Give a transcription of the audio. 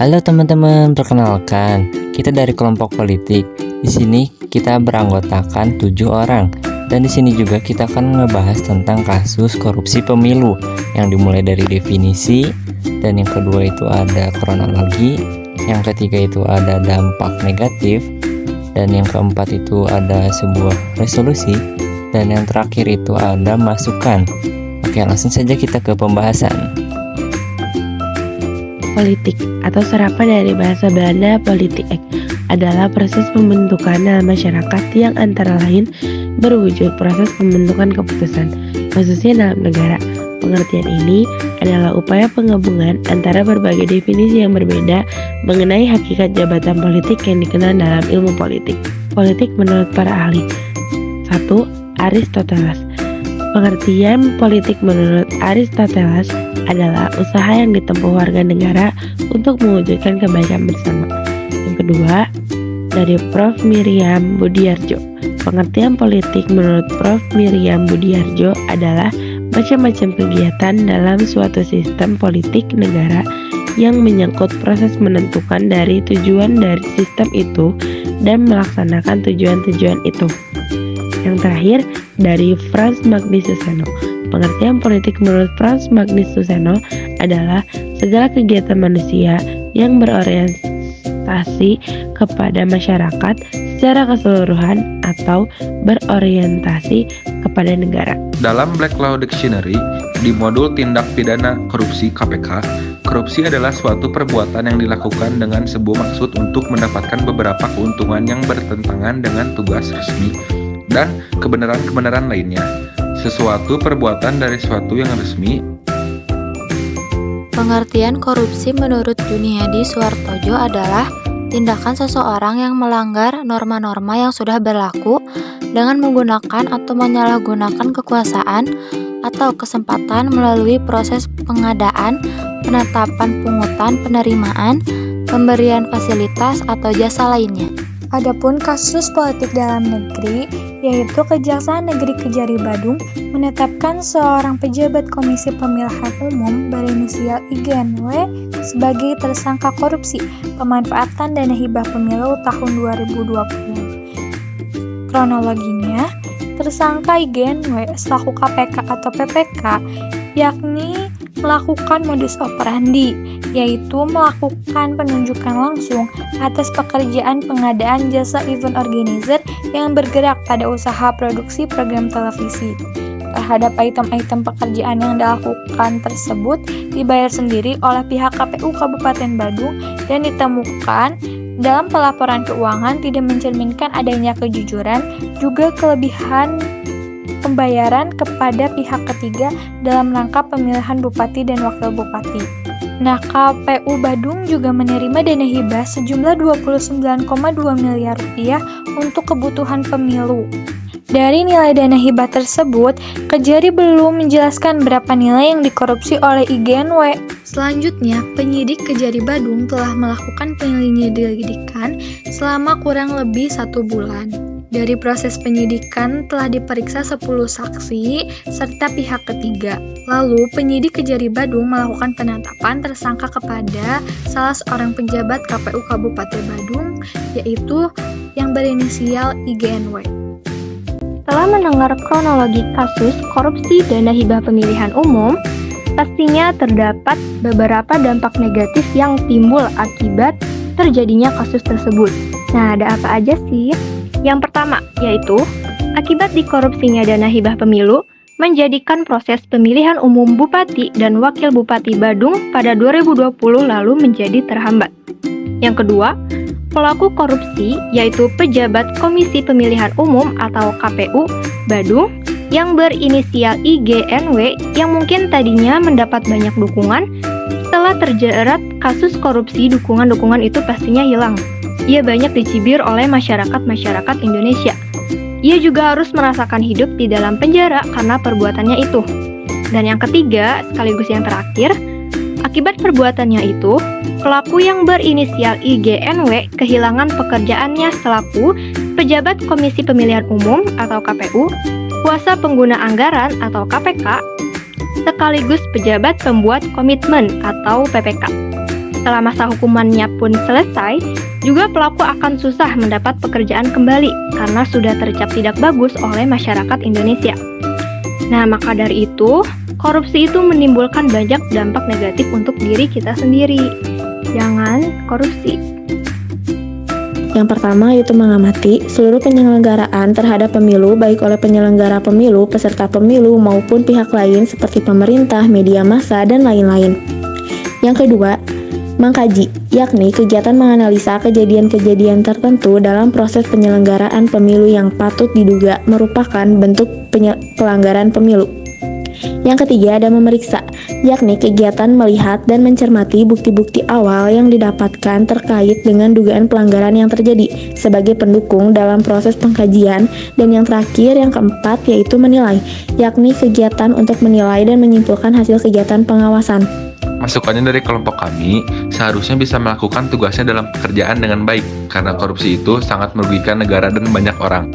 Halo teman-teman, perkenalkan, kita dari kelompok politik. Di sini kita beranggotakan 7 orang. Dan di sini juga kita akan ngebahas tentang kasus korupsi pemilu yang dimulai dari definisi, dan yang kedua itu ada kronologi, yang ketiga itu ada dampak negatif, dan yang keempat itu ada sebuah resolusi, dan yang terakhir itu ada masukan. Oke, langsung saja kita ke pembahasan. Politik atau serapan dari bahasa Belanda politik adalah proses pembentukan dalam masyarakat yang antara lain berwujud proses pembentukan keputusan, khususnya dalam negara. Pengertian ini adalah upaya penggabungan antara berbagai definisi yang berbeda mengenai hakikat jabatan politik yang dikenal dalam ilmu politik. Politik menurut para ahli. 1. Aristoteles. Pengertian politik menurut Aristoteles adalah usaha yang ditempuh warga negara untuk mewujudkan kebaikan bersama. Yang kedua, dari Prof. Miriam Budiardjo. Pengertian politik menurut Prof. Miriam Budiardjo adalah macam-macam kegiatan dalam suatu sistem politik negara yang menyangkut proses menentukan dari tujuan dari sistem itu dan melaksanakan tujuan-tujuan itu. Yang terakhir, dari Frans Magnus Suseno. Pengertian politik menurut Frans Magnus Suseno adalah segala kegiatan manusia yang berorientasi kepada masyarakat secara keseluruhan atau berorientasi kepada negara. Dalam Black Law Dictionary, di modul tindak pidana korupsi KPK, korupsi adalah suatu perbuatan yang dilakukan dengan sebuah maksud untuk mendapatkan beberapa keuntungan yang bertentangan dengan tugas resmi dan kebenaran-kebenaran lainnya. Sesuatu perbuatan dari suatu yang resmi. Pengertian korupsi menurut Juniadi Suartojo adalah tindakan seseorang yang melanggar norma-norma yang sudah berlaku dengan menggunakan atau menyalahgunakan kekuasaan atau kesempatan melalui proses pengadaan, penetapan pungutan, penerimaan, pemberian fasilitas atau jasa lainnya. Adapun kasus politik dalam negeri, yaitu Kejaksaan Negeri Kejari Badung menetapkan seorang pejabat Komisi Pemilihan Umum berinisial IGNW sebagai tersangka korupsi pemanfaatan dana hibah pemilu tahun 2020. Kronologinya, tersangka IGNW selaku KPK atau PPK, yakni melakukan modus operandi, yaitu melakukan penunjukan langsung atas pekerjaan pengadaan jasa event organizer yang bergerak pada usaha produksi program televisi. Terhadap item-item pekerjaan yang dilakukan tersebut dibayar sendiri oleh pihak KPU Kabupaten Badung dan ditemukan dalam pelaporan keuangan tidak mencerminkan adanya kejujuran, juga kelebihan pembayaran kepada pihak ketiga dalam rangka pemilihan bupati dan wakil bupati. Nah, KPU Badung juga menerima dana hibah sejumlah 29,2 miliar rupiah untuk kebutuhan pemilu. Dari nilai dana hibah tersebut, Kejari belum menjelaskan berapa nilai yang dikorupsi oleh IGNW. Selanjutnya, penyidik Kejari Badung telah melakukan penyelidikan selama kurang lebih 1 bulan. Dari proses penyidikan telah diperiksa 10 saksi serta pihak ketiga. Lalu penyidik Kejari Badung melakukan penetapan tersangka kepada salah seorang pejabat KPU Kabupaten Badung, yaitu yang berinisial IGNW. Setelah mendengar kronologi kasus korupsi dana hibah pemilihan umum, pastinya terdapat beberapa dampak negatif yang timbul akibat terjadinya kasus tersebut. Nah, ada apa aja sih? Yang pertama, yaitu akibat dikorupsinya dana hibah pemilu menjadikan proses pemilihan umum Bupati dan Wakil Bupati Badung pada 2020 lalu menjadi terhambat. Yang kedua, pelaku korupsi yaitu pejabat Komisi Pemilihan Umum atau KPU Badung yang berinisial IGNW yang mungkin tadinya mendapat banyak dukungan, setelah terjerat kasus korupsi dukungan-dukungan itu pastinya hilang. Ia banyak dicibir oleh masyarakat Indonesia. Ia juga harus merasakan hidup di dalam penjara karena perbuatannya itu. Dan yang ketiga, sekaligus yang terakhir, akibat perbuatannya itu, pelaku yang berinisial IGNW kehilangan pekerjaannya selaku pejabat Komisi Pemilihan Umum atau KPU, kuasa pengguna anggaran atau KPK, sekaligus pejabat pembuat komitmen atau PPK. setelah masa hukumannya pun selesai, juga pelaku akan susah mendapat pekerjaan kembali karena sudah tercap tidak bagus oleh masyarakat Indonesia. Nah, maka dari itu, korupsi itu menimbulkan banyak dampak negatif untuk diri kita sendiri. Jangan korupsi. Yang pertama yaitu mengamati seluruh penyelenggaraan terhadap pemilu baik oleh penyelenggara pemilu, peserta pemilu maupun pihak lain seperti pemerintah, media massa, dan lain-lain. Yang kedua, mengkaji, yakni kegiatan menganalisa kejadian-kejadian tertentu dalam proses penyelenggaraan pemilu yang patut diduga merupakan bentuk pelanggaran pemilu. Yang ketiga ada memeriksa, yakni kegiatan melihat dan mencermati bukti-bukti awal yang didapatkan terkait dengan dugaan pelanggaran yang terjadi sebagai pendukung dalam proses pengkajian. Dan yang terakhir, yang keempat, yaitu menilai, yakni kegiatan untuk menilai dan menyimpulkan hasil kegiatan pengawasan. Masukannya dari kelompok kami, seharusnya bisa melakukan tugasnya dalam pekerjaan dengan baik, karena korupsi itu sangat merugikan negara dan banyak orang.